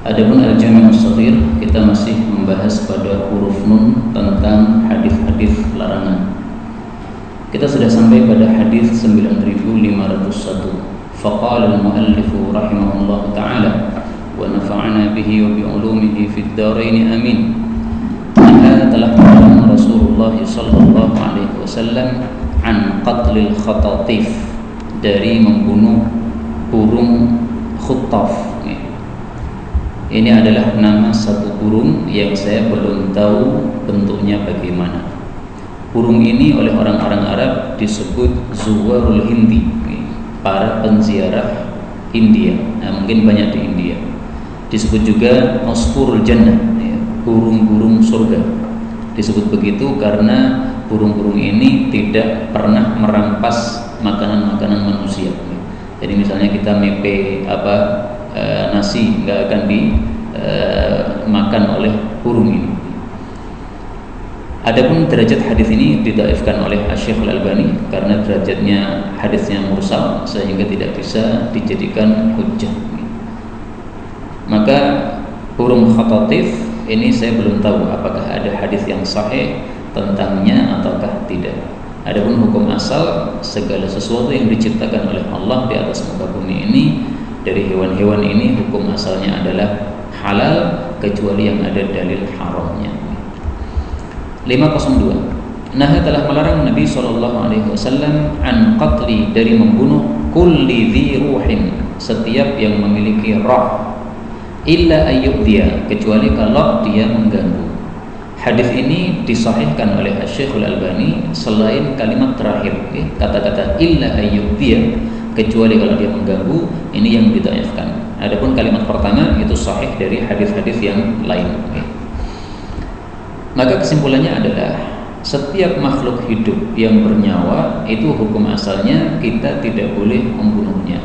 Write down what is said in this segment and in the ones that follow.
Adapun Al-Jami' As-Shaghir, kita masih membahas pada huruf nun tentang hadis-hadis larangan. Kita sudah sampai pada hadis 9501. Faqala al-muallif rahimahullah ta'ala wa nafa'ana bihi wa bi'ulumihi fid dharain amin. Maka telah melarang Rasulullah sallallahu alaihi wasallam an qatlil khatatif, dari membunuh burung khutaf. Ini adalah nama satu burung yang saya belum tahu bentuknya bagaimana. Burung ini oleh orang-orang Arab disebut Zuwarul Hindi, para penziarah India. Nah, mungkin banyak di India. Disebut juga Usfurul Jannah, burung-burung surga. Disebut begitu karena burung-burung ini tidak pernah merampas makanan-makanan manusia. Jadi misalnya kita mepe nasi, nggak akan dimakan oleh burung ini. Adapun derajat hadis ini didhaifkan oleh Asy-Syaikh Al-Albani karena derajatnya hadisnya mursal sehingga tidak bisa dijadikan hujjah. Maka burung khatatif ini saya belum tahu apakah ada hadis yang sahih tentangnya ataukah tidak. Adapun hukum asal, segala sesuatu yang diciptakan oleh Allah di atas muka bumi ini, dari hewan-hewan ini hukum asalnya adalah halal kecuali yang ada dalil haramnya. 502. Nah, telah melarang Nabi SAW an qatli, dari membunuh kulli dhi ruhin, setiap yang memiliki roh, illa ayyudiya, kecuali kalau dia mengganggu. Hadis ini disahihkan oleh Asy-Syaikh Al-Albani selain kalimat terakhir, kata-kata illa ayyudiya, kecuali kalau dia mengganggu, ini yang didhaifkan. Adapun kalimat pertama itu sahih dari hadis-hadis yang lain. Maka kesimpulannya adalah setiap makhluk hidup yang bernyawa itu hukum asalnya kita tidak boleh membunuhnya.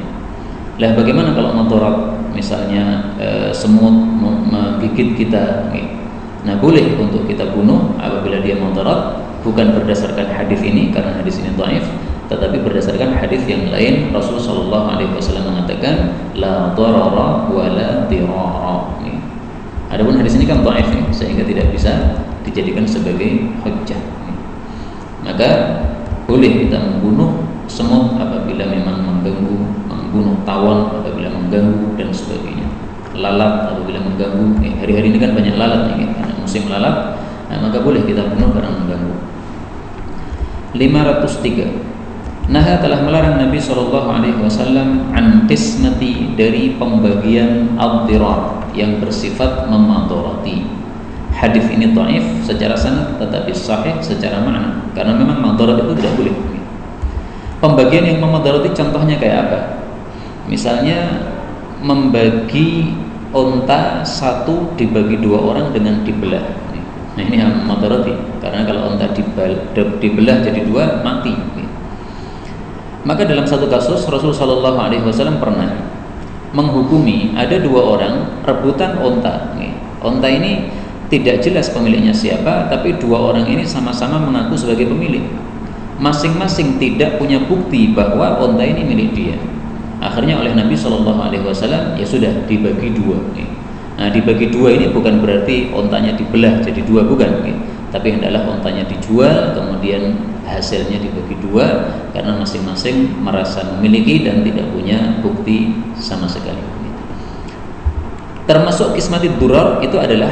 Lah bagaimana kalau madarat, misalnya semut menggigit kita? Nah, boleh untuk kita bunuh apabila dia madarat, bukan berdasarkan hadis ini karena hadis ini dhaif, tetapi berdasarkan hadis yang lain. Rasulullah sallallahu alaihi wasallam mengatakan la darara wa la dirara. Adapun hadis ini kan dhaif, sehingga tidak bisa dijadikan sebagai hujjah. Maka boleh kita membunuh semut apabila memang mengganggu, membunuh tawon apabila mengganggu dan sebagainya, lalat apabila mengganggu. Hari-hari ini kan banyak lalat nih, karena musim lalat. Nah, maka boleh kita bunuh karena mengganggu. 503. Nah, telah melarang Nabi SAW an qismati, dari pembagian ad-dirar yang bersifat memadarati. Hadis ini dhaif secara sanad tetapi sahih secara makna, karena memang madarat itu tidak boleh. Pembagian yang memadarati contohnya kayak apa? Misalnya membagi unta satu dibagi dua orang dengan dibelah. Nah, ini yang memadarati, karena kalau unta dibelah jadi dua, mati. Maka dalam satu kasus Rasulullah SAW pernah menghukumi ada dua orang rebutan unta. Unta ini tidak jelas pemiliknya siapa, tapi dua orang ini sama-sama mengaku sebagai pemilik. Masing-masing tidak punya bukti bahwa unta ini milik dia. Akhirnya oleh Nabi SAW ya sudah dibagi dua. Nah, dibagi dua ini bukan berarti untanya dibelah jadi dua, bukan. Tapi hendaklah untanya dijual, kemudian hasilnya dibagi dua, karena masing-masing merasa memiliki dan tidak punya bukti sama sekali. Termasuk qismatid durar itu adalah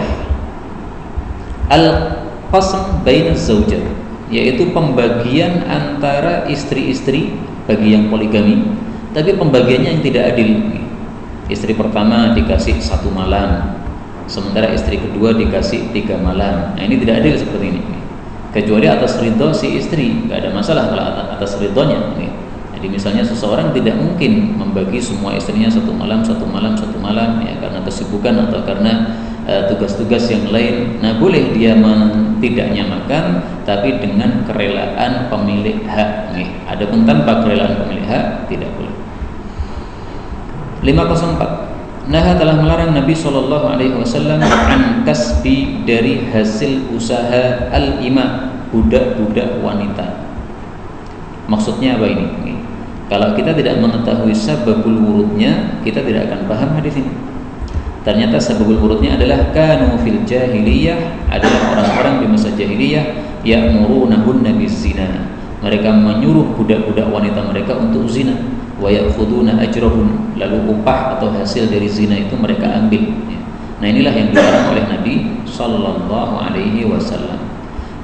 al-qasm baina zaujat, yaitu pembagian antara istri-istri bagi yang poligami, tapi pembagiannya yang tidak adil. Istri pertama dikasih 1 malam, sementara istri kedua dikasih 3 malam. Nah, ini tidak adil seperti ini. Kecuali atas ridho si istri, nggak ada masalah kalau atas ridhonya. Jadi misalnya seseorang tidak mungkin membagi semua istrinya 1 malam, 1 malam, 1 malam, ya karena kesibukan atau karena tugas-tugas yang lain. Nah, boleh dia tidak nyamakan, tapi dengan kerelaan pemilik hak. Adapun tanpa kerelaan pemilik hak tidak boleh. 504. Nah, telah melarang Nabi SAW an kasbi, dari hasil usaha al-ima, budak-budak wanita. Maksudnya apa ini? Kalau kita tidak mengetahui sababul wurudnya, kita tidak akan paham hadis ini. Ternyata sababul wurudnya adalah kanu fil jahiliyah, adalah orang-orang di masa jahiliyah ya'murunahunna bizina. Mereka menyuruh budak-budak wanita mereka untuk zina, wa ya'khuduna ajrahun, lalu upah atau hasil dari zina itu mereka ambil. Nah, inilah yang dilarang oleh Nabi sallallahu alaihi wasallam.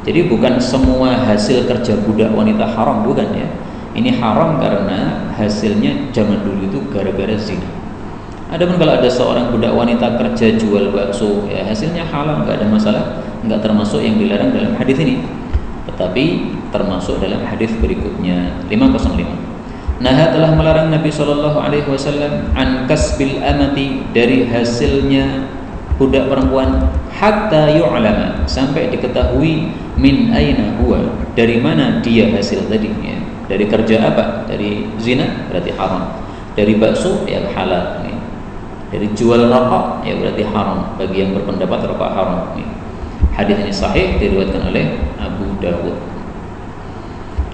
Jadi bukan semua hasil kerja budak wanita haram, bukan ya. Ini haram karena hasilnya zaman dulu itu gara-gara zina. Adapun kalau ada seorang budak wanita kerja jual bakso, ya hasilnya halal, nggak ada masalah, nggak termasuk yang dilarang dalam hadis ini. Tetapi termasuk dalam hadis berikutnya 505. Nah, telah melarang Nabi Shallallahu Alaihi Wasallam an kasbil amati, dari hasilnya budak perempuan, hatta yu'lama, sampai diketahui min aina huwa, dari mana dia hasil tadi ya. Dari kerja apa? Dari zina berarti haram. Dari bakso ya halal. Dari jual rokok ya berarti haram bagi yang berpendapat rokok haram. Hadis ini sahih, diriwayatkan oleh Abu Dawud.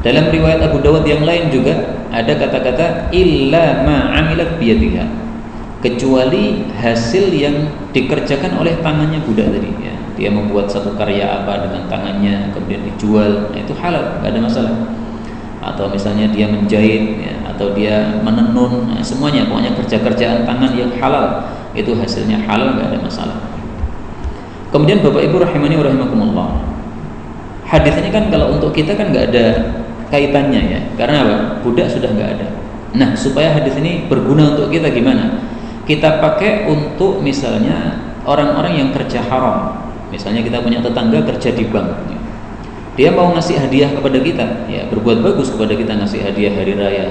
Dalam riwayat Abu Dawud yang lain juga ada kata-kata illa ma amilat biyadiha, kecuali hasil yang dikerjakan oleh tangannya budak tadi ya. Dia membuat satu karya apa dengan tangannya kemudian dijual, nah itu halal, nggak ada masalah. Atau misalnya dia menjahit ya, atau dia menenun, nah, semuanya pokoknya kerja-kerjaan tangan yang halal itu hasilnya halal, nggak ada masalah. Kemudian Bapak Ibu rahimani wa rahimakumullah, hadis ini kan kalau untuk kita kan nggak ada kaitannya ya, karena apa? Budak sudah nggak ada. Nah, supaya hadis ini berguna untuk kita gimana? Kita pakai untuk misalnya orang-orang yang kerja haram. Misalnya kita punya tetangga kerja di bank, dia mau ngasih hadiah kepada kita, ya berbuat bagus kepada kita, ngasih hadiah hari raya.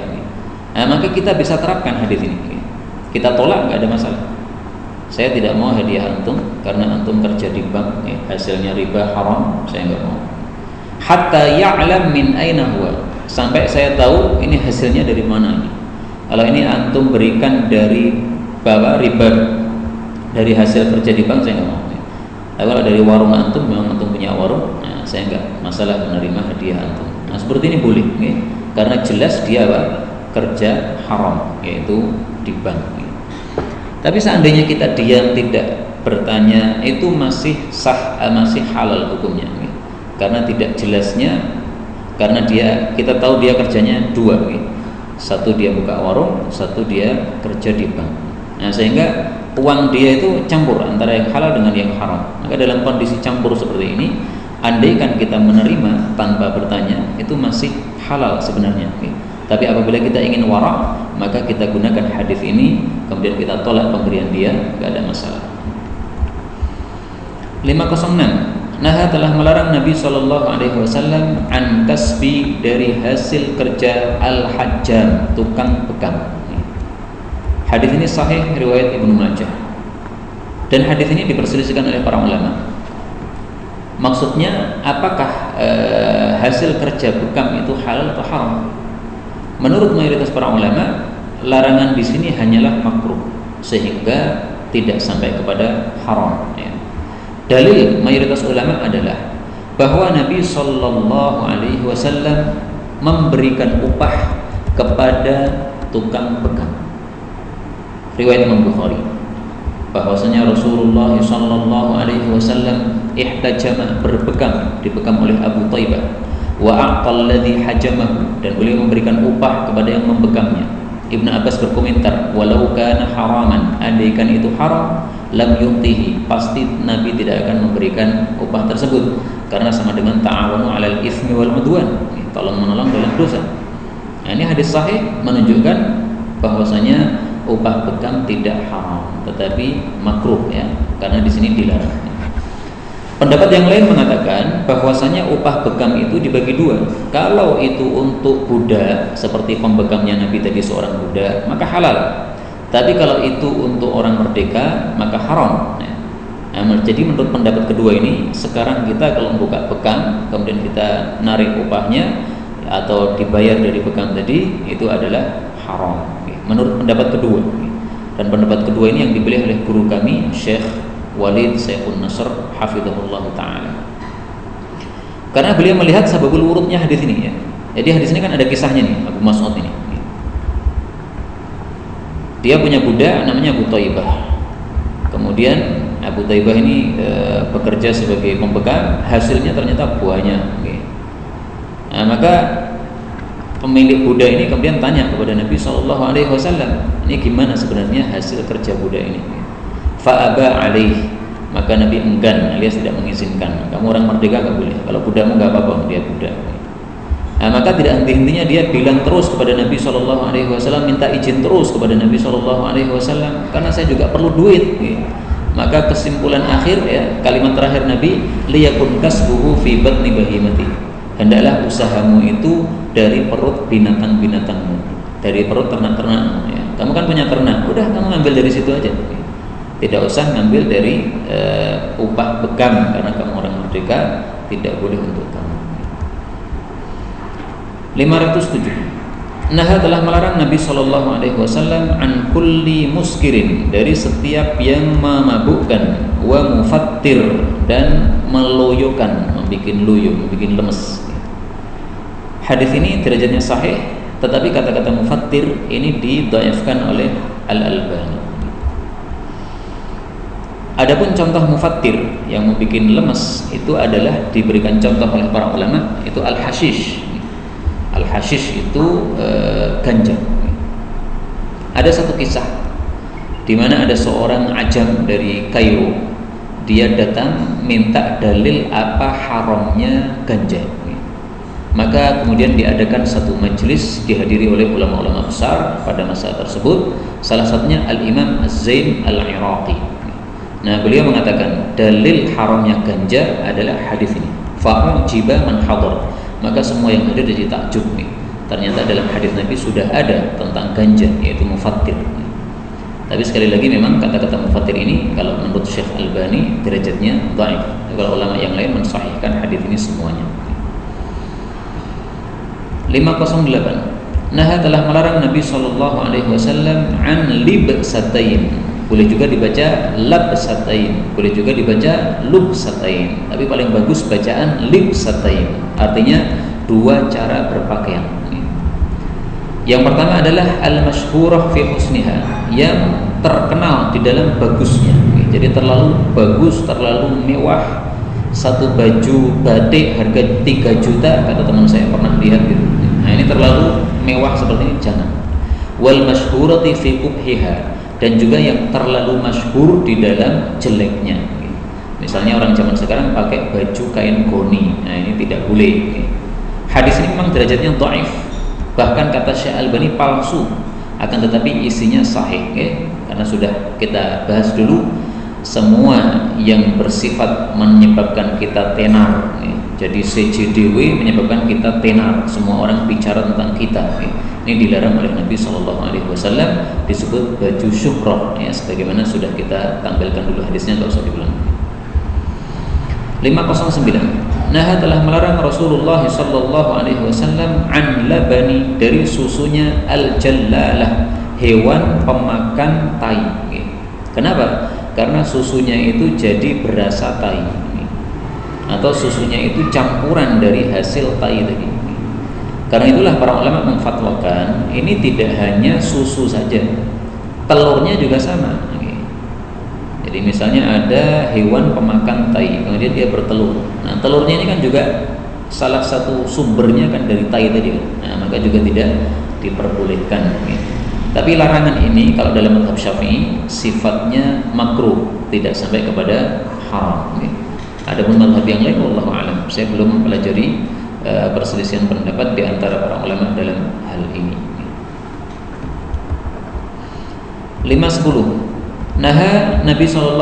Nah, maka kita bisa terapkan hadis ini. Kita tolak, nggak ada masalah. Saya tidak mau hadiah antum karena antum kerja di bank, ya, hasilnya riba haram, saya nggak mau. Hatta ya'lam min aina huwa, sampai saya tahu ini hasilnya dari mana ini. Kalau ini antum berikan dari bawa riba dari hasil kerja di bank, saya nggak mau. Tapi kalau dari warung antum, memang antum punya warung, nah saya nggak masalah menerima hadiah antum. Nah seperti ini boleh, ya. Karena jelas dia kerja haram, yaitu di bank. Ya. Tapi seandainya kita diam tidak bertanya, itu masih sah, masih halal hukumnya, ya. Karena tidak jelasnya, karena kita tahu dia kerjanya dua, ya. Satu dia buka warung, satu dia kerja di bank. Nah sehingga uang dia itu campur antara yang halal dengan yang haram. Maka dalam kondisi campur seperti ini, andaikan kita menerima tanpa bertanya, itu masih halal sebenarnya. Tapi apabila kita ingin wara', maka kita gunakan hadis ini, kemudian kita tolak pemberian dia, tidak ada masalah. 506. Nah, telah melarang Nabi SAW an kasbi, dari hasil kerja al-hajjam, tukang bekam. Hadis ini sahih riwayat Ibnu Majah. Dan hadis ini diperselisihkan oleh para ulama. Maksudnya apakah hasil kerja bekam itu halal atau haram? Menurut mayoritas para ulama, larangan di sini hanyalah makruh, sehingga tidak sampai kepada haram. Ya. Dalil mayoritas ulama adalah bahwa Nabi Shallallahu Alaihi Wasallam memberikan upah kepada tukang bekam. Riwayat Imam Bukhari, bahwasanya Rasulullah Shallallahu Alaihi Wasallam ihtajama, berbekam, dibekam oleh Abu Taibah, wa aqal ladzi hajamahu, dan beliau memberikan upah kepada yang membekamnya. Ibnu Abbas berkomentar, walau kana haraman, andaikan itu haram, lam yu'tihi, pasti Nabi tidak akan memberikan upah tersebut, karena sama dengan ta'awunu 'alal itsmi wal 'udwan, tolong menolong dalam dosa. Nah, ini hadis sahih menunjukkan bahwasanya upah bekam tidak haram, tetapi makruh ya, karena di sini dilarang. Pendapat yang lain mengatakan bahwasanya upah bekam itu dibagi dua. Kalau itu untuk budak, seperti pembekamnya Nabi tadi seorang budak, maka halal. Tapi kalau itu untuk orang merdeka, maka haram. Nah, jadi menurut pendapat kedua ini, sekarang kita kalau membuka bekam, kemudian kita narik upahnya atau dibayar dari bekam tadi, itu adalah haram. Menurut pendapat kedua. Dan pendapat kedua ini yang dipilih oleh guru kami, Syekh Walid Saifun Nasr hafizahullah ta'ala. Karena beliau melihat sababul wurudnya hadis ini ya. Jadi hadis ini kan ada kisahnya nih, Abu Mas'ud ini. Dia punya budak namanya Abu Taibah. kemudian Abu Taibah ini bekerja sebagai pembekal, hasilnya ternyata banyak. Nah, maka pemilik budak ini kemudian tanya kepada Nabi SAW, ini gimana sebenarnya hasil kerja budak ini? Fa'aba alaih, maka Nabi enggan alias tidak mengizinkan. Kamu orang merdeka gak boleh, kalau budakmu gak apa-apa, dia budak. Nah, maka tidak henti-hentinya dia bilang terus kepada Nabi SAW, minta izin terus kepada Nabi SAW, karena saya juga perlu duit. Maka kesimpulan akhir, ya, kalimat terakhir Nabi, liyakun kasbuhu fi batni bahimati, hendaklah usahamu itu dari perut binatang-binatangmu, dari perut ternak-ternakmu. Ya. Kamu kan punya ternak, udah kamu ngambil dari situ aja. Tidak usah ngambil dari upah bekam, karena kamu orang merdeka, tidak boleh untuk kamu. 507. Naha telah melarang Nabi SAW an kulli muskirin, dari setiap yang memabukkan, wa mufattir, dan meloyokan, membuat loyo, membuat lemes. Hadis ini derajatnya sahih, tetapi kata-kata mufattir ini didhaifkan oleh Al-Albani. Adapun contoh mufattir yang membuat lemes itu adalah diberikan contoh oleh para ulama, itu al-hashish. Al-hashish itu ganja. Ada satu kisah di mana ada seorang ajam dari Kairo, dia datang minta dalil apa haramnya ganja. Maka kemudian diadakan satu majelis dihadiri oleh ulama-ulama besar pada masa tersebut, salah satunya Al-Imam Az-Zain Al-Iraqi. Nah, beliau mengatakan dalil haramnya ganja adalah hadis ini. Fa'ujiba man hadar, maka semua yang hadir jadi takjub nih. Ternyata dalam hadis Nabi sudah ada tentang ganja, yaitu mufattir. Tapi sekali lagi memang kata-kata mufattir ini kalau menurut Syekh Albani derajatnya dhaif. Kalau ulama yang lain mensahihkan hadis ini semuanya. 508. Nah, telah melarang Nabi SAW an libsatain. Boleh juga dibaca labsatain, boleh juga dibaca lubsatain, tapi paling bagus bacaan libsatain. Artinya dua cara berpakaian. Yang pertama adalah al-masyhurah fi husniha, yang terkenal di dalam bagusnya. Jadi terlalu bagus, terlalu mewah. Satu baju batik harga 3 juta, kata teman saya pernah lihat gitu. Nah, ini terlalu mewah seperti ini jangan. Wal masyhurati fi qubhiha, dan juga yang terlalu masyhur di dalam jeleknya. Misalnya orang zaman sekarang pakai baju kain goni, nah ini tidak boleh. Hadis ini memang derajatnya dhaif, bahkan kata Syekh Albani palsu, akan tetapi isinya sahih, karena sudah kita bahas dulu semua yang bersifat menyebabkan kita tenar, jadi CJDW menyebabkan kita tenar, semua orang bicara tentang kita, ini dilarang oleh Nabi SAW, disebut baju syuhrah, ya, sebagaimana sudah kita tampilkan dulu hadisnya, nggak usah diulang. 509. Nah, telah melarang Rasulullah SAW an labani, dari susunya al-jallalah, hewan pemakan tai. Kenapa? Karena susunya itu jadi berasa tai, atau susunya itu campuran dari hasil tai tadi. Karena itulah para ulama memfatwakan ini tidak hanya susu saja, telurnya juga sama. Jadi misalnya ada hewan pemakan tai, kemudian dia bertelur. Nah, telurnya ini kan juga salah satu sumbernya kan dari tai tadi. Nah, maka juga tidak diperbolehkan. Tapi larangan ini kalau dalam mazhab Syafi'i sifatnya makruh, tidak sampai kepada haram. Adapun mazhab yang lain, wallahu a'lam, saya belum mempelajari perselisihan pendapat di antara para ulama dalam hal ini. 510. Naha Nabi SAW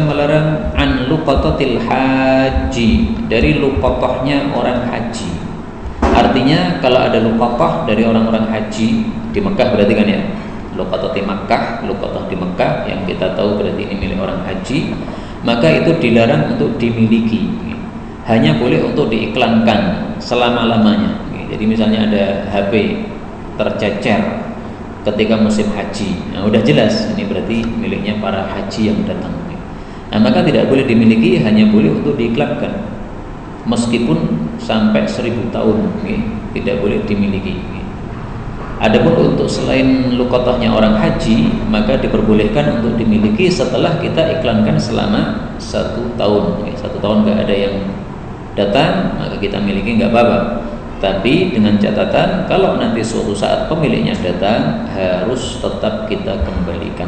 melarang an luqatatil haji, dari luqatahnya orang haji. Artinya kalau ada luqatah dari orang-orang haji di Mekah, berarti kan ya, luqatah di Mekah, luqatah di Mekah yang kita tahu berarti ini milik orang haji, maka itu dilarang untuk dimiliki. Hanya boleh untuk diiklankan selama-lamanya. Jadi misalnya ada HP tercecer ketika musim haji, nah, udah jelas ini berarti miliknya para haji yang datang. Nah, maka tidak boleh dimiliki, hanya boleh untuk diiklankan, meskipun sampai 1000 tahun tidak boleh dimiliki. Adapun untuk selain luqatahnya orang haji, maka diperbolehkan untuk dimiliki setelah kita iklankan selama 1 tahun. 1 tahun nggak ada yang datang, maka kita miliki nggak apa-apa. Tapi dengan catatan kalau nanti suatu saat pemiliknya datang, harus tetap kita kembalikan.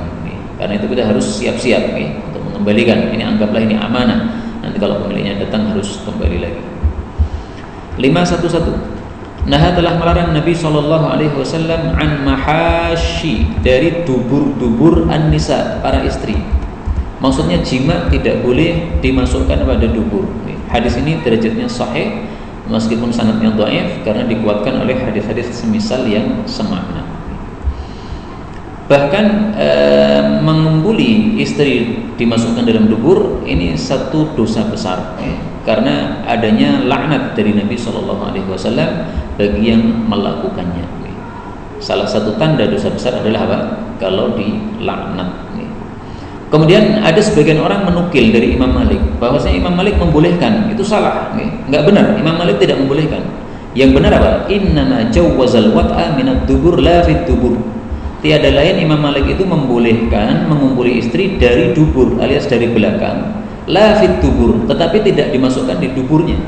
Karena itu kita harus siap-siap untuk mengembalikan. Ini anggaplah ini amanah. Nanti kalau pemiliknya datang harus kembali lagi. 511. Nah, telah melarang Nabi SAW an mahashi, dari dubur-dubur an-nisa, para istri. Maksudnya jima tidak boleh dimasukkan pada dubur. Hadis ini derajatnya sahih meskipun sanadnya dhaif karena dikuatkan oleh hadis-hadis semisal yang semakna. Bahkan mengumpuli istri dimasukkan dalam dubur ini satu dosa besar, karena adanya laknat dari Nabi SAW bagi yang melakukannya. Salah satu tanda dosa besar adalah apa? Kalau dilaknat. Kemudian ada sebagian orang menukil dari Imam Malik bahwasanya Imam Malik membolehkan. Itu salah, nggak benar. Imam Malik tidak membolehkan. Yang benar apa? Innama jawwazal wat'a minad dubur la fid dubur. Tiada lain Imam Malik itu membolehkan mengumpuli istri dari dubur alias dari belakang, la fid dubur, tetapi tidak dimasukkan di duburnya.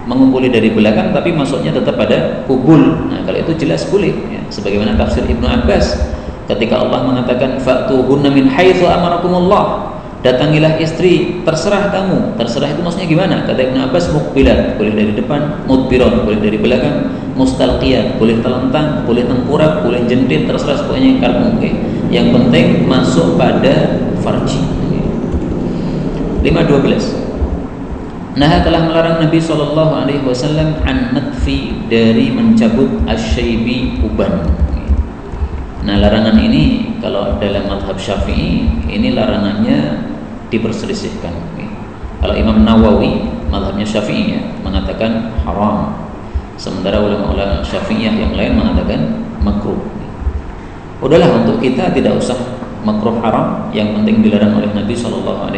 Mengumpuli dari belakang tapi masuknya tetap pada kubul. Nah, kalau itu jelas boleh, sebagaimana tafsir Ibnu Abbas ketika Allah mengatakan fa'tuhunna min haitsu amarakumullah, datangilah istri terserah kamu. Terserah itu maksudnya gimana? Kata Ibnu Abbas, muqbilat boleh dari depan, mudbirat boleh dari belakang, mustalqiyat boleh telentang, boleh tengkurap, boleh jentit, terserah pokoknya yang kamu. Yang penting masuk pada farji. 512. Nah, telah melarang Nabi SAW an natfi, dari mencabut asyaibi, uban. Nah, larangan ini kalau dalam mazhab Syafi'i ini larangannya diperselisihkan. Kalau Imam Nawawi mazhabnya Syafi'i mengatakan haram, sementara ulama-ulama Syafi'iyah yang lain mengatakan makruh. Udahlah, untuk kita tidak usah makruh haram, yang penting dilarang oleh Nabi SAW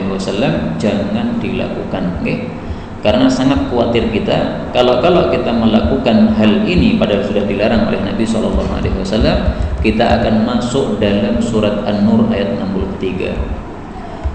jangan dilakukan. Karena sangat khawatir kita kalau kita melakukan hal ini padahal sudah dilarang oleh Nabi SAW, kita akan masuk dalam surat An-Nur ayat 63.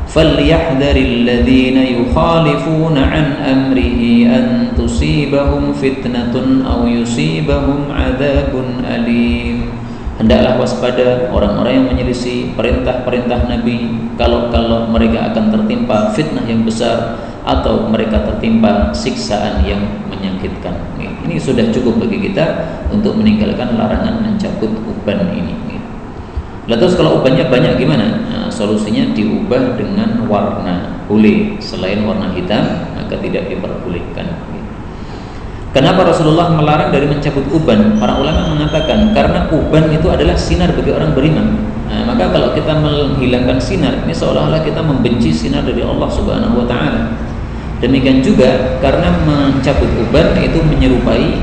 Falyahdharil ladzina yukhalifuna an amrihi an tusibahum fitnatun aw yusibahum adzabun alim. Hendaklah waspada orang-orang yang menyelisih perintah-perintah Nabi, kalau mereka akan tertimpa fitnah yang besar atau mereka tertimpa siksaan yang menyakitkan. Ini sudah cukup bagi kita untuk meninggalkan larangan mencabut uban ini. Terus kalau ubannya banyak gimana? Nah, solusinya diubah dengan warna, boleh. Selain warna hitam maka tidak diperbolehkan. Kenapa Rasulullah melarang dari mencabut uban? Para ulama mengatakan karena uban itu adalah sinar bagi orang beriman. Nah, maka kalau kita menghilangkan sinar, ini seolah-olah kita membenci sinar dari Allah Subhanahu wa taala. Demikian juga karena mencabut uban itu menyerupai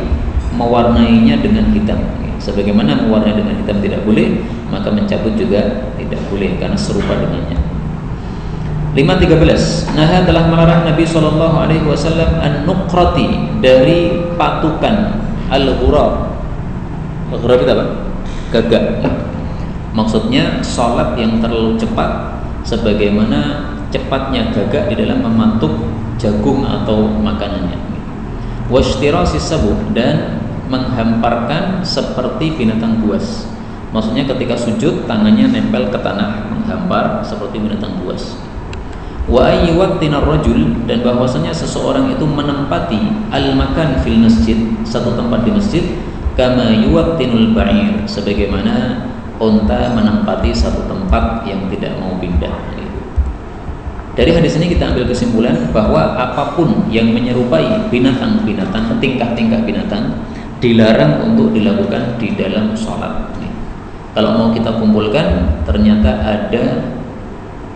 mewarnainya dengan hitam. Sebagaimana mewarnai dengan hitam tidak boleh, maka mencabut juga tidak boleh karena serupa dengannya. 513. Nah, telah melarang Nabi SAW an-nuqrati, dari patukan al-ghurab. Al-ghurab itu apa? Gagak. Maksudnya salat yang terlalu cepat, sebagaimana cepatnya gagak di dalam mematuk jagung atau makanannya. Washtirasis sabuh, dan menghamparkan seperti binatang buas. Maksudnya ketika sujud tangannya nempel ke tanah, menghampar seperti binatang buas. Wa ayyuwattinar rajul, dan bahwasanya seseorang itu menempati al-makan fil masjid, satu tempat di masjid, kama yuwattinul ba'ir, sebagaimana unta menempati satu tempat yang tidak mau pindah. Dari hadis ini kita ambil kesimpulan bahwa apapun yang menyerupai binatang-binatang, tingkah-tingkah binatang, dilarang untuk dilakukan di dalam sholat. Kalau mau kita kumpulkan, ternyata ada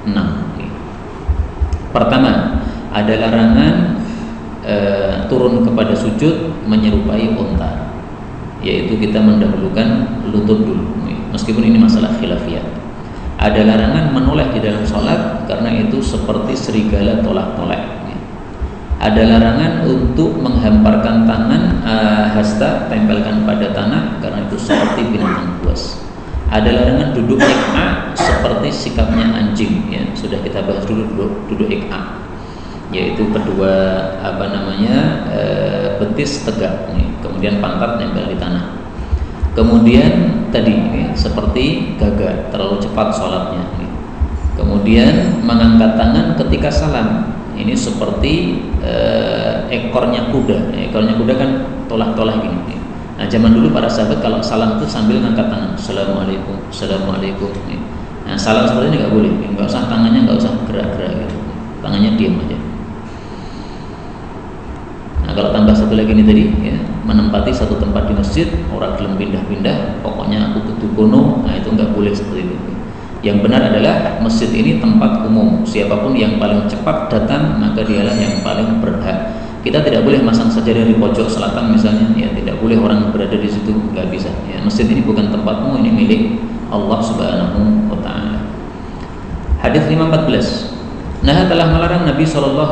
6. Pertama, ada larangan turun kepada sujud menyerupai unta, yaitu kita mendahulukan lutut dulu, meskipun ini masalah khilafiyah. Ada larangan menoleh di dalam sholat, karena itu seperti serigala tolak-toleh. Ada larangan untuk menghamparkan tangan, hasta tempelkan pada tanah, karena itu seperti binatang buas. Ada larangan duduk iqa seperti sikapnya anjing, ya sudah kita bahas dulu duduk iqa, yaitu kedua betis tegak, kemudian pantat nempel di tanah. Kemudian tadi seperti gagah, terlalu cepat sholatnya. Kemudian mengangkat tangan ketika salam, ini seperti ekornya kuda. Ekornya kuda kan tolah-tolah gini. Nah, zaman dulu para sahabat kalau salam itu sambil ngangkat tangan, assalamualaikum, assalamualaikum. Nah, salam seperti ini nggak boleh, nggak usah tangannya, nggak usah gerak-gerak gitu. Tangannya diam aja. Nah, kalau tambah satu lagi ini tadi, ya, menempati satu tempat di masjid, orang gelem pindah-pindah, pokoknya aku kudu kono, nah itu nggak boleh seperti itu. Yang benar adalah masjid ini tempat umum, siapapun yang paling cepat datang maka dialah yang paling berhak. Kita tidak boleh masang sajadah di pojok selatan misalnya, ya tidak boleh orang berada di situ, nggak bisa. Ya, masjid ini bukan tempatmu, ini milik Allah Subhanahu wa taala. Hadis 514. Nah, telah melarang Nabi SAW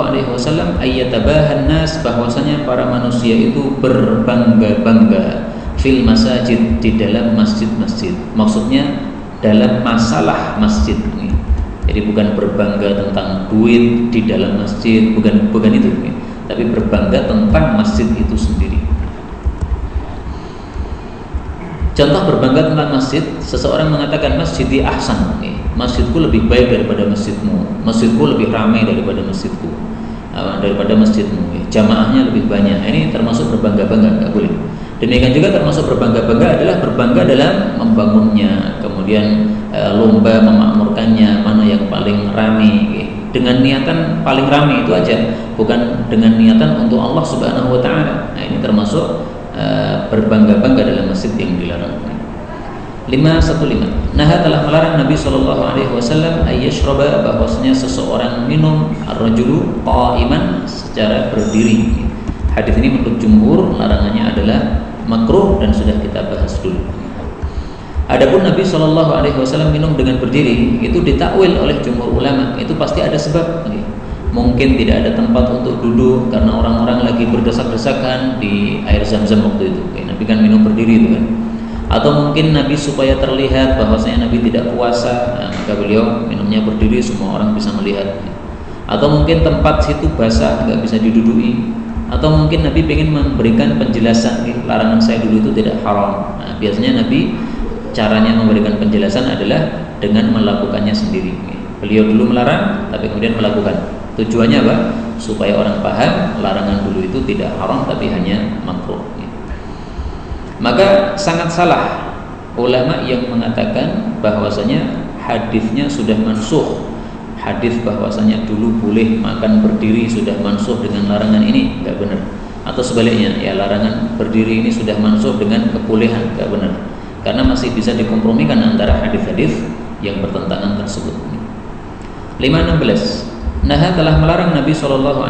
ayyatabahan nas, bahwasanya para manusia itu berbangga-bangga fil masajid, di dalam masjid-masjid. Maksudnya dalam masalah masjid ini. Jadi bukan berbangga tentang duit di dalam masjid, bukan itu, ya. Tapi berbangga tentang masjid itu sendiri. Contoh berbangga tentang masjid, seseorang mengatakan masjidi ahsan, masjidku lebih baik daripada masjidmu, masjidku lebih ramai daripada masjidku, daripada masjidmu, jamaahnya lebih banyak. Ini termasuk berbangga-bangga, nggak boleh. Demikian juga termasuk berbangga-bangga adalah berbangga dalam membangunnya, kemudian lomba memakmurkannya, mana yang paling ramai, dengan niatan paling ramai itu aja, bukan dengan niatan untuk Allah Subhanahu wa taala. Nah, ini termasuk berbangga-bangga dalam masjid yang dilarang. 515. Nah, telah melarang Nabi SAW ayyashraba, bahwasanya seseorang minum ar-rajulu qa'iman, secara berdiri. Hadis ini menurut jumhur larangannya adalah makruh dan sudah kita bahas dulu. Adapun Nabi SAW minum dengan berdiri itu ditakwil oleh jumhur ulama, itu pasti ada sebab. Mungkin tidak ada tempat untuk duduk karena orang-orang lagi berdesak-desakan di air Zam-Zam waktu itu. Nabi kan minum berdiri itu kan. Atau mungkin Nabi supaya terlihat bahwasanya Nabi tidak puasa, maka beliau minumnya berdiri, semua orang bisa melihat. Atau mungkin tempat situ basah, nggak bisa diduduki. Atau mungkin Nabi ingin memberikan penjelasan, larangan saya dulu itu tidak haram. Nah, biasanya Nabi caranya memberikan penjelasan adalah dengan melakukannya sendiri. Beliau dulu melarang, tapi kemudian melakukan. Tujuannya apa? Supaya orang paham larangan dulu itu tidak haram, tapi hanya makruh. Maka sangat salah ulama yang mengatakan bahwasanya hadisnya sudah mansukh. Hadis bahwasanya dulu boleh makan berdiri sudah mansukh dengan larangan ini, enggak benar. Atau sebaliknya, ya larangan berdiri ini sudah mansukh dengan kebolehan, enggak benar. Karena masih bisa dikompromikan antara hadis-hadis yang bertentangan tersebut. 516. Nah, telah melarang Nabi SAW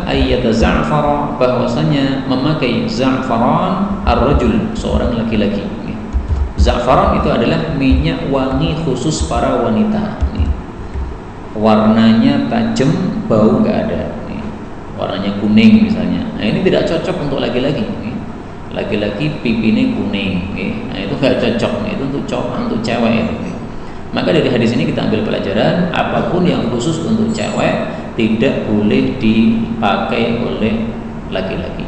ayyata za'fara, bahwasanya memakai za'faran ar-rajul, seorang laki-laki. Za'faran itu adalah minyak wangi khusus para wanita. Warnanya tajam, bau nggak ada. Warnanya kuning misalnya. Nah, ini tidak cocok untuk laki-laki. Laki-laki pipinya kuning. Nah, itu nggak cocok. Itu untuk cewek. Maka dari hadis ini kita ambil pelajaran, apapun yang khusus untuk cewek tidak boleh dipakai oleh laki-laki.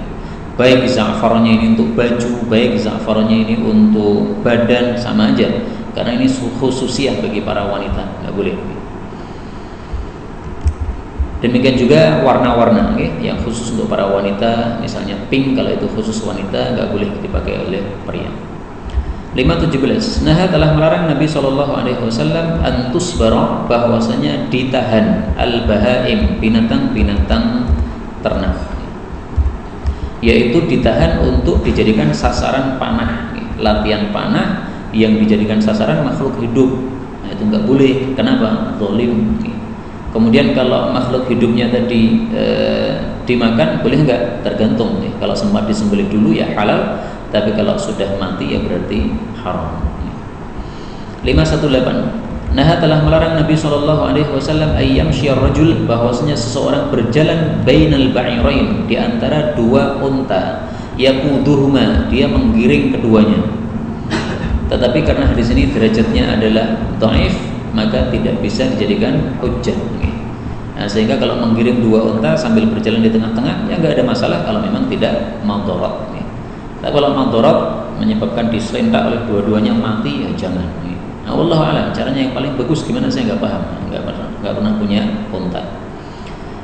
Baik za'farannya ini untuk baju, baik za'farannya ini untuk badan, sama aja. Karena ini khususiyah bagi para wanita, nggak boleh. Demikian juga warna-warna yang khusus untuk para wanita, misalnya pink, kalau itu khusus wanita nggak boleh dipakai oleh pria. 517. Nah, telah melarang Nabi SAW antusbara, bahwasanya ditahan al-bahaim, binatang-binatang ternak, yaitu ditahan untuk dijadikan sasaran panah, latihan panah yang dijadikan sasaran makhluk hidup. Nah, itu nggak boleh. Kenapa? Zalim. Kemudian kalau makhluk hidupnya tadi dimakan, boleh nggak? Tergantung. Kalau sempat disembelih dulu ya halal, tapi kalau sudah mati ya berarti haram. 518. Nah, telah melarang Nabi SAW ayyam syar rajul, bahwasanya seseorang berjalan bainal ba'irain, di antara dua unta, yaquduhuma, dia menggiring keduanya. Tetapi karena hadis ini derajatnya adalah dhaif, maka tidak bisa dijadikan hujjah. Nah, sehingga kalau menggiring dua unta sambil berjalan di tengah-tengah, ya nggak ada masalah kalau memang tidak madharat. Tapi kalau madharat menyebabkan diserentak oleh dua-duanya mati, ya jangan. Nah, wallahu a'lam, caranya yang paling bagus gimana saya nggak paham, nggak pernah punya unta.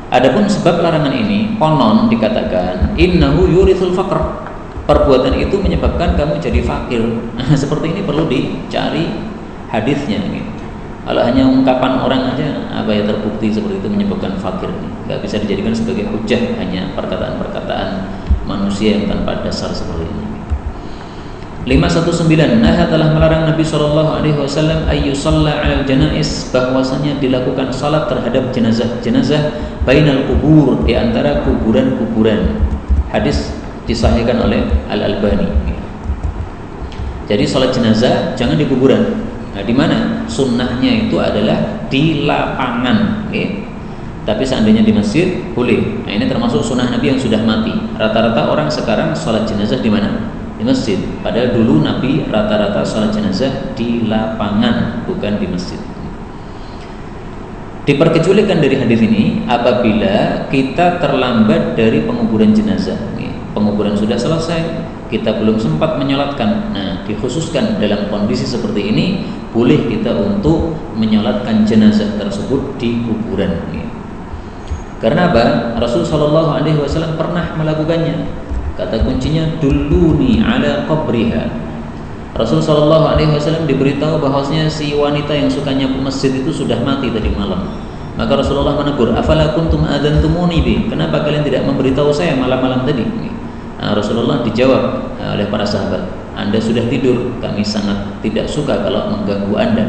Adapun sebab larangan ini, konon dikatakan innahu yurithul faqr, perbuatan itu menyebabkan kamu jadi fakir. Nah, seperti ini perlu dicari hadisnya. Kalau hanya ungkapan orang aja, apa ya terbukti seperti itu menyebabkan fakir, nggak bisa dijadikan sebagai hujjah, hanya perkataan-perkataan manusia yang tanpa dasar seperti ini. 519, nah telah melarang Nabi SAW ayyusalla 'alal janais, bahwasanya dilakukan salat terhadap jenazah bainal kubur, di antara kuburan-kuburan. Hadis disahihkan oleh Al-Albani. Jadi salat jenazah jangan di kuburan. Nah, di mana sunnahnya itu adalah di lapangan, tapi seandainya di masjid boleh. Nah, ini termasuk sunnah Nabi yang sudah mati. Rata-rata orang sekarang salat jenazah di mana? Di masjid. Padahal dulu Nabi rata-rata salat jenazah di lapangan, bukan di masjid. Diperkecualikan dari hadis ini apabila kita terlambat dari penguburan jenazah. Penguburan sudah selesai, kita belum sempat menyolatkan. Nah, dikhususkan dalam kondisi seperti ini boleh kita untuk menyolatkan jenazah tersebut di kuburan. Karena apa? Rasulullah SAW pernah melakukannya. Kata kuncinya duluni ala qabriha. Rasulullah SAW diberitahu bahwasanya si wanita yang suka nyapu masjid itu sudah mati tadi malam. Maka Rasulullah menegur, afala kuntum adantumuni bi, kenapa kalian tidak memberitahu saya malam-malam tadi? Nah, Rasulullah dijawab oleh para sahabat, Anda sudah tidur, kami sangat tidak suka kalau mengganggu Anda.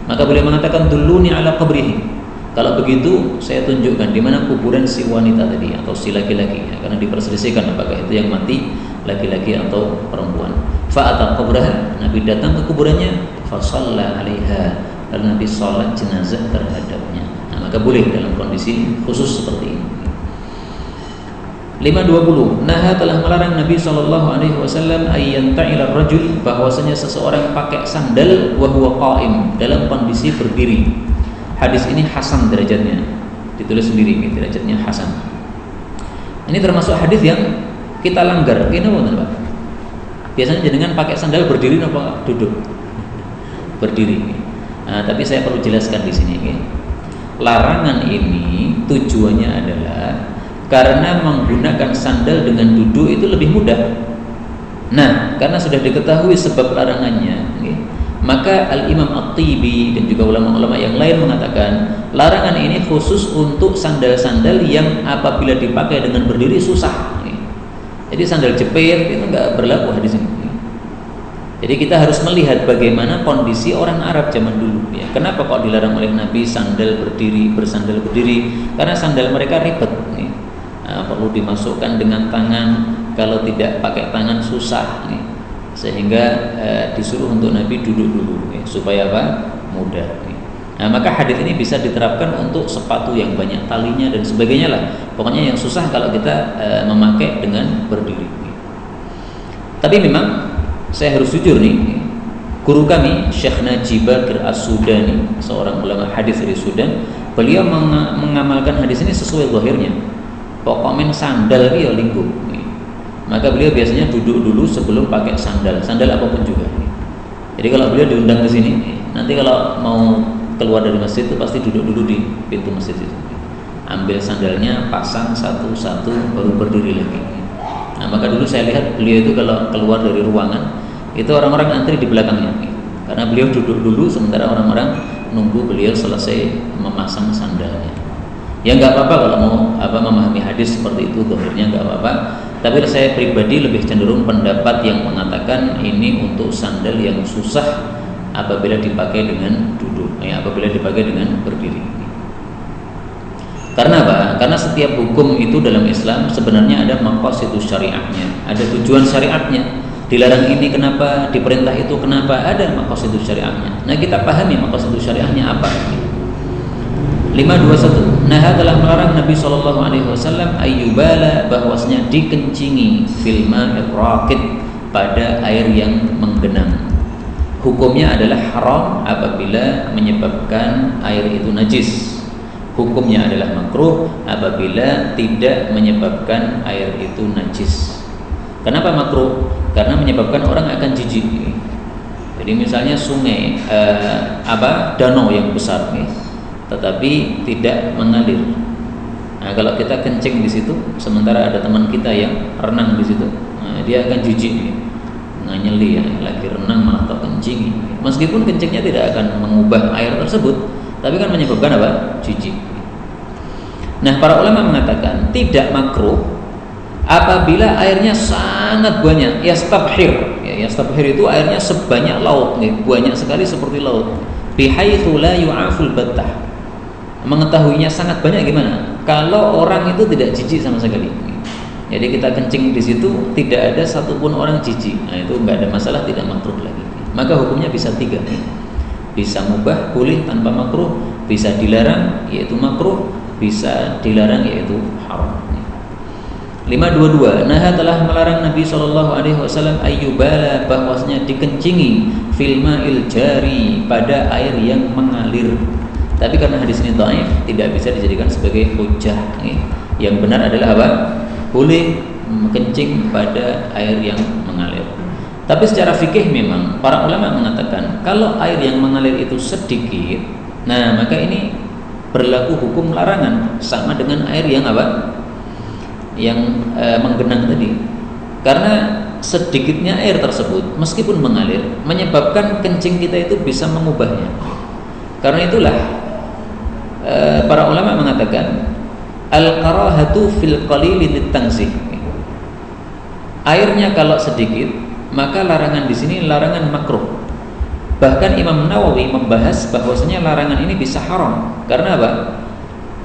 Maka beliau mengatakan duluni ala qabrihi. Kalau begitu saya tunjukkan di mana kuburan si wanita tadi atau si laki-laki, ya, karena diperselisihkan apakah itu yang mati laki-laki atau perempuan. Fa'ata qabraha, Nabi datang ke kuburannya, fa shalla 'alaiha, lalu Nabi salat jenazah terhadapnya. Nah, maka boleh dalam kondisi khusus seperti ini. 520, nah telah melarang Nabi SAW ayyanta'ila rajul, bahwasanya seseorang pakai sandal wa huwa qa'im, dalam kondisi berdiri. Hadis ini hasan derajatnya, ditulis sendiri derajatnya hasan. Ini termasuk hadis yang kita langgar. Ini apa, Pak? Biasanya jenengan pakai sandal berdiri apa duduk? Berdiri. Nah, tapi saya perlu jelaskan di sini. Larangan ini tujuannya adalah karena menggunakan sandal dengan duduk itu lebih mudah. Nah, karena sudah diketahui sebab larangannya, maka Al-Imam At-Tibi dan juga ulama-ulama yang lain mengatakan larangan ini khusus untuk sandal-sandal yang apabila dipakai dengan berdiri susah. Jadi sandal jepit itu enggak berlaku hadis ini. Jadi kita harus melihat bagaimana kondisi orang Arab zaman dulu. Ya, kenapa kok dilarang oleh Nabi sandal berdiri, bersandal berdiri? Karena sandal mereka ribet. Nah, perlu dimasukkan dengan tangan, kalau tidak pakai tangan susah. Sehingga disuruh untuk Nabi duduk dulu supaya apa? Mudah. Nah, maka hadis ini bisa diterapkan untuk sepatu yang banyak talinya dan sebagainya lah. Pokoknya yang susah kalau kita memakai dengan berdiri. Tapi memang saya harus jujur nih, guru kami Syekh Najib Bakir As-Sudani, seorang ulama hadis dari Sudan, beliau mengamalkan hadis ini sesuai zahirnya. Pokoknya sandal dia lingkup. Maka beliau biasanya duduk dulu sebelum pakai sandal apapun juga. Jadi kalau beliau diundang ke sini, nanti kalau mau keluar dari masjid itu pasti duduk dulu di pintu masjid itu. Ambil sandalnya, pasang satu-satu, baru berdiri lagi. Nah, maka dulu saya lihat beliau itu kalau keluar dari ruangan, itu orang-orang antri di belakangnya. Karena beliau duduk dulu sementara orang-orang nunggu beliau selesai memasang sandalnya. Ya nggak apa-apa kalau mau memahami hadis seperti itu, zahirnya nggak apa-apa. Tapi saya pribadi lebih cenderung pendapat yang mengatakan ini untuk sandal yang susah apabila dipakai dengan duduk, apabila dipakai dengan berdiri. Karena apa? Karena setiap hukum itu dalam Islam sebenarnya ada maqasidus syariatnya, ada tujuan syariatnya. Dilarang ini kenapa, diperintah itu kenapa, ada maqasid syariahnya. Nah, kita pahami maqasid syariahnya apa. 521. Nah, telah melarang Nabi sallallahu alaihi wasallam ayyubala, bahwasanya dikencingi fil ma'ir raqid, pada air yang menggenang. Hukumnya adalah haram apabila menyebabkan air itu najis. Hukumnya adalah makruh apabila tidak menyebabkan air itu najis. Kenapa makruh? Karena menyebabkan orang akan jijik. Jadi misalnya sungai, danau yang besar nih, tetapi tidak mengalir. Nah, kalau kita kencing di situ, sementara ada teman kita yang renang di situ, nah, dia akan jijik nih, nganyeli ya, lagi renang malah tak kencing. Meskipun kencingnya tidak akan mengubah air tersebut, tapi kan menyebabkan apa? Jijik. Nah, para ulama mengatakan tidak makruh apabila airnya sangat banyak, yastabhir. Ya, yastabhir itu airnya sebanyak laut, nih, banyak sekali seperti laut. Bihaitsu la yu'aful battah. Mengetahuinya sangat banyak gimana? Kalau orang itu tidak jijik sama sekali. Jadi kita kencing di situ tidak ada satupun orang jijik. Nah, itu enggak ada masalah, tidak makruh lagi. Maka hukumnya bisa 3. Bisa mubah, boleh tanpa makruh, bisa dilarang yaitu makruh, bisa dilarang yaitu haram. 522. Nah, telah melarang Nabi sallallahu alaihi wasallam ayyubala, bahwasanya dikencingi fil ma'il jari, pada air yang mengalir. Tapi karena hadis ini dhaif, tidak bisa dijadikan sebagai hujjah. Yang benar adalah apa? Boleh kencing pada air yang mengalir. Tapi secara fikih memang para ulama mengatakan kalau air yang mengalir itu sedikit, nah maka ini berlaku hukum larangan, sama dengan air yang apa? Yang menggenang tadi. Karena sedikitnya air tersebut meskipun mengalir menyebabkan kencing kita itu bisa mengubahnya. Karena itulah para ulama mengatakan al-karahatu fil qalili litanzih. Airnya kalau sedikit, maka larangan di sini larangan makruh. Bahkan Imam Nawawi membahas bahwasanya larangan ini bisa haram. Karena apa?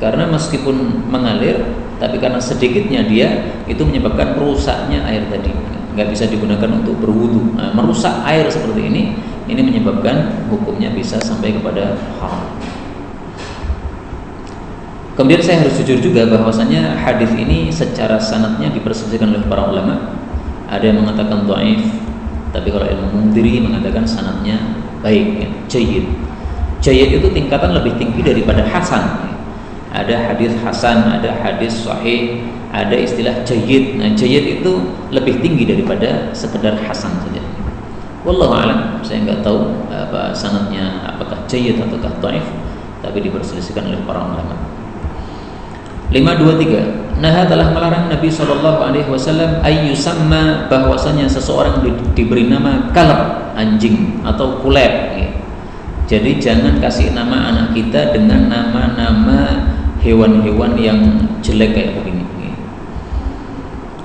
Karena meskipun mengalir, tapi karena sedikitnya dia itu menyebabkan rusaknya air tadi. Nggak bisa digunakan untuk berwudu. Nah, merusak air seperti ini menyebabkan hukumnya bisa sampai kepada haram. Kemudian saya harus jujur juga bahwasanya hadis ini secara sanadnya diperselisihkan oleh para ulama. Ada yang mengatakan dhaif, tapi kalau Imam Mundhiri mengatakan sanadnya baik, ya, jayyid. Jayyid itu tingkatan lebih tinggi daripada hasan. Ada hadis hasan, ada hadis sahih, ada istilah jayyid. Nah, jayyid itu lebih tinggi daripada sekedar hasan saja. Wallahu a'lam, saya nggak tahu apa sanadnya, apakah jayyid ataukah dhaif, tapi diperselisihkan oleh para ulama. 523. Nah, telah melarang Nabi sallallahu alaihi wasallam ayyusamma, bahwasanya seseorang diberi nama kalb, anjing atau kuleb. Jadi jangan kasih nama anak kita dengan nama-nama hewan-hewan yang jelek kayak begini.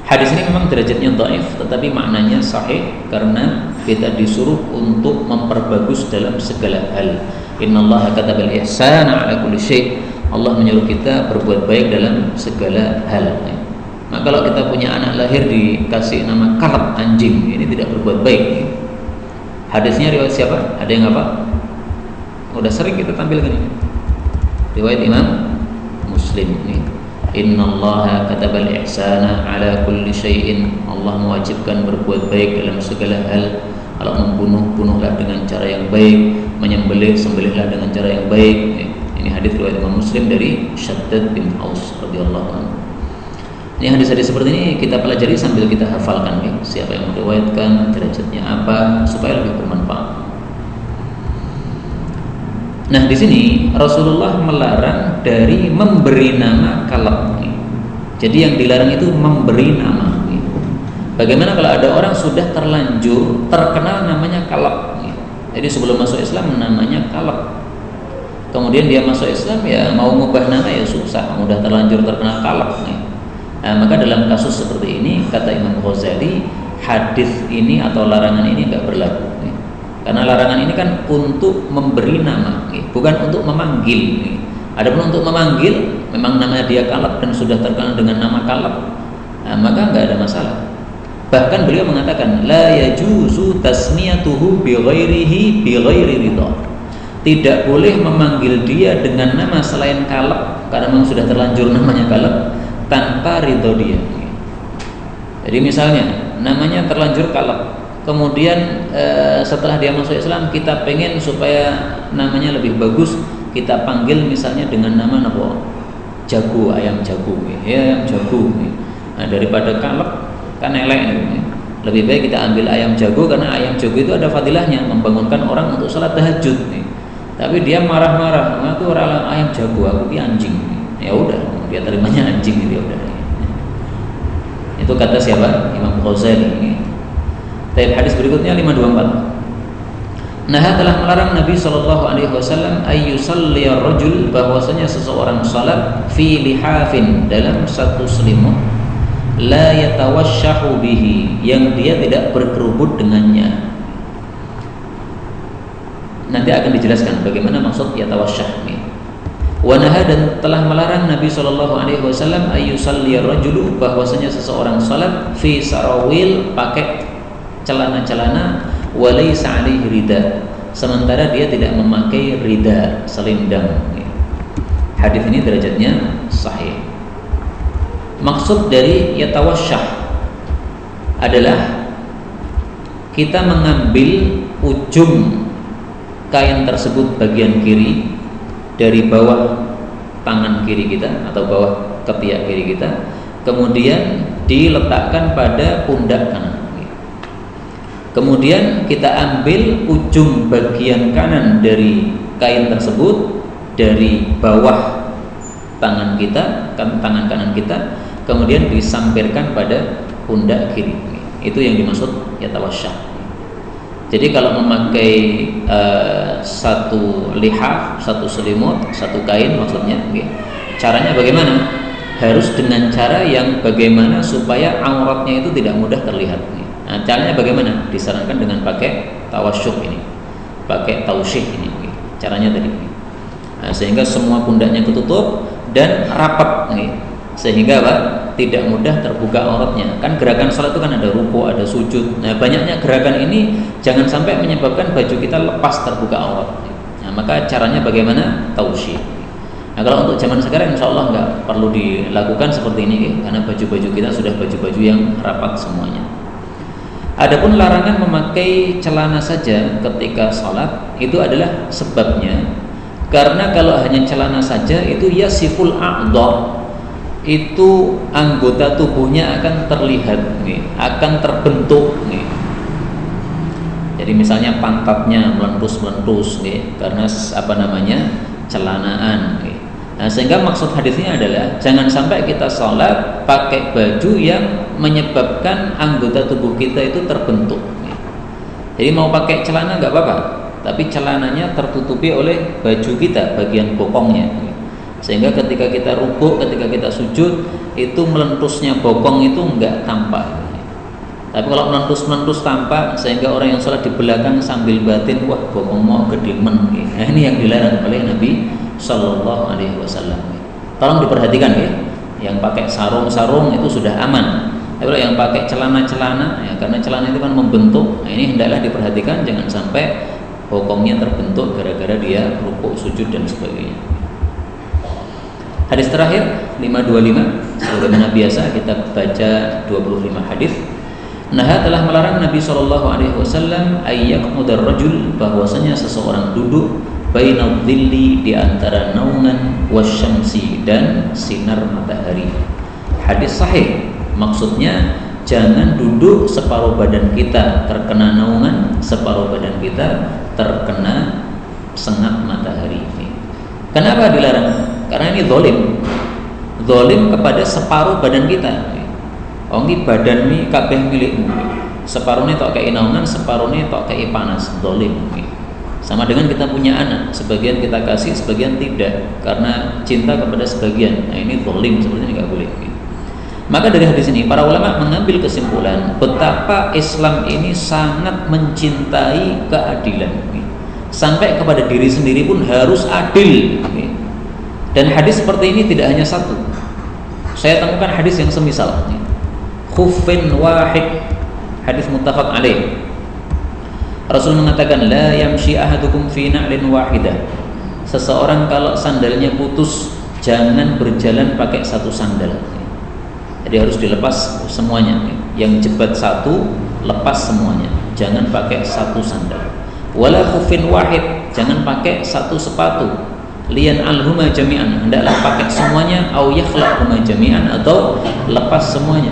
Hadis ini memang derajatnya dhaif, tetapi maknanya sahih karena kita disuruh untuk memperbagus dalam segala hal. Innallaha katabal ihsana ala kulli syai'. Allah menyuruh kita berbuat baik dalam segala hal. Maka kalau kita punya anak lahir dikasih nama kalb, anjing, ini tidak berbuat baik. Hadisnya riwayat siapa? Ada yang apa? Udah sering kita tampilkan ini. Riwayat Imam Muslim ini. Innallaha katabal ihsana ala kulli syai'in. Allah mewajibkan berbuat baik dalam segala hal. Kalau membunuh, bunuhlah dengan cara yang baik. Menyembelih, sembelihlah dengan cara yang baik. Ini hadis riwayat Imam Muslim dari Shaddad bin Aus radhiyallahu anhu. Ini hadis-hadis seperti ini kita pelajari sambil kita hafalkan, ya. Siapa yang meriwayatkan, derajatnya apa, supaya lebih bermanfaat. Nah, di sini Rasulullah melarang dari memberi nama kalb. Jadi yang dilarang itu memberi nama. Bagaimana kalau ada orang sudah terlanjur terkenal namanya kalb? Jadi sebelum masuk Islam namanya kalb. Kemudian dia masuk Islam, ya mau mengubah nama ya susah, sudah terlanjur terkenal kalb. Nah, maka dalam kasus seperti ini kata Imam Ghazali, hadis ini atau larangan ini enggak berlaku. Karena larangan ini kan untuk memberi nama, bukan untuk memanggil. Adapun untuk memanggil, memang namanya dia kalb dan sudah terkenal dengan nama kalb, nah, maka enggak ada masalah. Bahkan beliau mengatakan la yajuzu tasmiyatuhu bighairihi bighairi ridha. Tidak boleh memanggil dia dengan nama selain Kaleb karena memang sudah terlanjur namanya Kaleb tanpa ridho dia. Jadi misalnya namanya terlanjur Kaleb, kemudian setelah dia masuk Islam kita pengen supaya namanya lebih bagus, kita panggil misalnya dengan nama apa? Jago, ayam jago, ya ayam jago. Nah, daripada Kaleb kan elek, lebih baik kita ambil ayam jago karena ayam jago itu ada fadilahnya, membangunkan orang untuk sholat tahajud. Tapi dia marah-marah, aku orang ayam jago, aku ini anjing. Ya udah, dia terimanya anjing gitu, udah. Itu kata siapa? Imam Ghazali. Tapi hadis berikutnya 524. Nah, telah melarang Nabi SAW ayyusalli ar-rajul, bahwasanya seseorang salat fi lihafin, dalam satu selimut, la yatawashshahu bihi, yang dia tidak berkerubut dengannya. Nanti akan dijelaskan bagaimana maksud yatawashshah ini. Wa naha, dan telah melarang Nabi SAW ayyusalli ar-rajulu, bahwasanya seseorang salat fi sarawil, pakai celana-celana, wa laysa alaihi rida, sementara dia tidak memakai rida, selendang. Hadis ini derajatnya sahih. Maksud dari yatawashshah adalah kita mengambil ujung kain tersebut bagian kiri dari bawah tangan kiri kita atau bawah ketiak kiri kita, kemudian diletakkan pada pundak kanan. Kemudian kita ambil ujung bagian kanan dari kain tersebut dari bawah tangan kita, tangan kanan kita, kemudian disampirkan pada pundak kiri. Itu yang dimaksud yatawashshah. Jadi kalau memakai satu lihaf, satu selimut, satu kain maksudnya, caranya bagaimana? Harus dengan cara yang bagaimana supaya auratnya itu tidak mudah terlihat. Nah, caranya bagaimana? Disarankan dengan pakai tawasyuh ini, pakai tausyih ini. Caranya tadi. Nah, sehingga semua pundaknya ketutup dan rapat, sehingga apa? Tidak mudah terbuka auratnya. Kan gerakan salat itu kan ada ruku, ada sujud. Nah, banyaknya gerakan ini jangan sampai menyebabkan baju kita lepas terbuka aurat. Nah, maka caranya bagaimana? Tausyih. Nah, kalau untuk zaman sekarang insya Allah nggak perlu dilakukan seperti ini, karena baju-baju kita sudah baju-baju yang rapat semuanya. Adapun larangan memakai celana saja ketika salat itu adalah sebabnya, karena kalau hanya celana saja itu yasiful a'dha, itu anggota tubuhnya akan terlihat, akan terbentuk. Jadi misalnya pantatnya melentus-melentus, karena celanaan. Nah, sehingga maksud hadisnya adalah jangan sampai kita sholat pakai baju yang menyebabkan anggota tubuh kita itu terbentuk. Jadi mau pakai celana nggak apa-apa, tapi celananya tertutupi oleh baju kita bagian bokongnya. Sehingga ketika kita rukuk, ketika kita sujud, itu melentusnya bokong itu enggak tampak. Tapi kalau melentus tampak, sehingga orang yang sholat di belakang sambil batin, wah bokong mau gede men. Nah, ini yang dilarang oleh Nabi Sallallahu Alaihi Wasallam. Tolong diperhatikan ya, yang pakai sarung itu sudah aman. Tapi kalau yang pakai celana-celana, ya, karena celana itu kan membentuk, nah ini hendaklah diperhatikan, jangan sampai bokongnya terbentuk gara-gara dia rukuk, sujud dan sebagainya. Hadis terakhir 525, sebagaimana biasa kita baca 25 hadis. Nah, telah melarang Nabi SAW ayyaqmudar rajul, bahwasanya seseorang duduk bainal dhilli, di antara naungan, wasyamsi, dan sinar matahari. Hadis sahih, maksudnya jangan duduk separuh badan kita terkena naungan, separuh badan kita terkena sengat matahari. Kenapa dilarang? Karena ini zalim kepada separuh badan kita. Oh, ini badan ini kabeh milikmu. Separuhnya tok kei naungan, separuhnya tok kei panas. Zalim. Sama dengan kita punya anak, sebagian kita kasih, sebagian tidak, karena cinta kepada sebagian. Nah, ini zalim, seperti ini nggak boleh. Maka dari hadis ini para ulama mengambil kesimpulan betapa Islam ini sangat mencintai keadilan. Sampai kepada diri sendiri pun harus adil. Dan hadis seperti ini tidak hanya satu. Saya temukan hadis yang semisal. Khuffin wahid Hadis muttafaq alaih. Rasul mengatakan, la yamshi ahadukum fi na'lin wahidah. Seseorang kalau sandalnya putus, jangan berjalan pakai satu sandal. Jadi harus dilepas semuanya. Yang jebat satu, lepas semuanya. Jangan pakai satu sandal. Wala khufin wahid, jangan pakai satu sepatu. Lian alhuma jami'an, hendaklah pakai semuanya. Au yakhlaqhuma jami'an, atau lepas semuanya.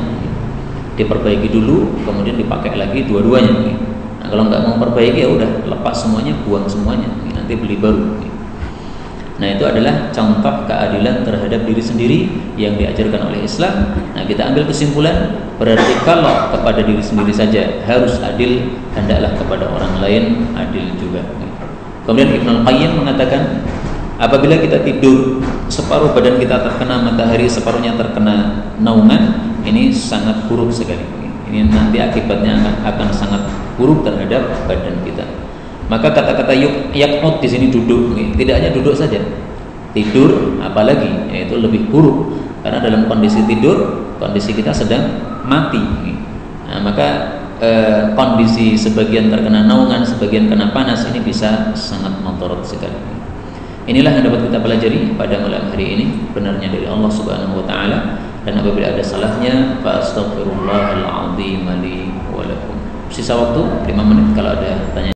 Diperbaiki dulu, kemudian dipakai lagi dua-duanya. Nah, kalau nggak mau perbaiki ya udah lepas semuanya, buang semuanya, nanti beli baru. Nah, itu adalah contoh keadilan terhadap diri sendiri yang diajarkan oleh Islam. Nah, kita ambil kesimpulan, berarti kalau kepada diri sendiri saja harus adil, hendaklah kepada orang lain adil juga. Kemudian Ibnu Qayyim mengatakan, apabila kita tidur separuh badan kita terkena matahari, separuhnya terkena naungan, ini sangat buruk sekali. Ini nanti akibatnya akan sangat buruk terhadap badan kita. Maka kata-kata yaqut di sini duduk, tidak hanya duduk saja, tidur apalagi, yaitu lebih buruk karena dalam kondisi tidur, kondisi kita sedang mati. Nah, maka kondisi sebagian terkena naungan, sebagian kena panas, ini bisa sangat mudarat sekali. Inilah yang dapat kita pelajari pada malam hari ini, benarnya dari Allah Subhanahu wa taala, dan apabila ada salahnya fa astaghfirullahal azim li wa lakum. Sisa waktu 5 menit kalau ada tanya.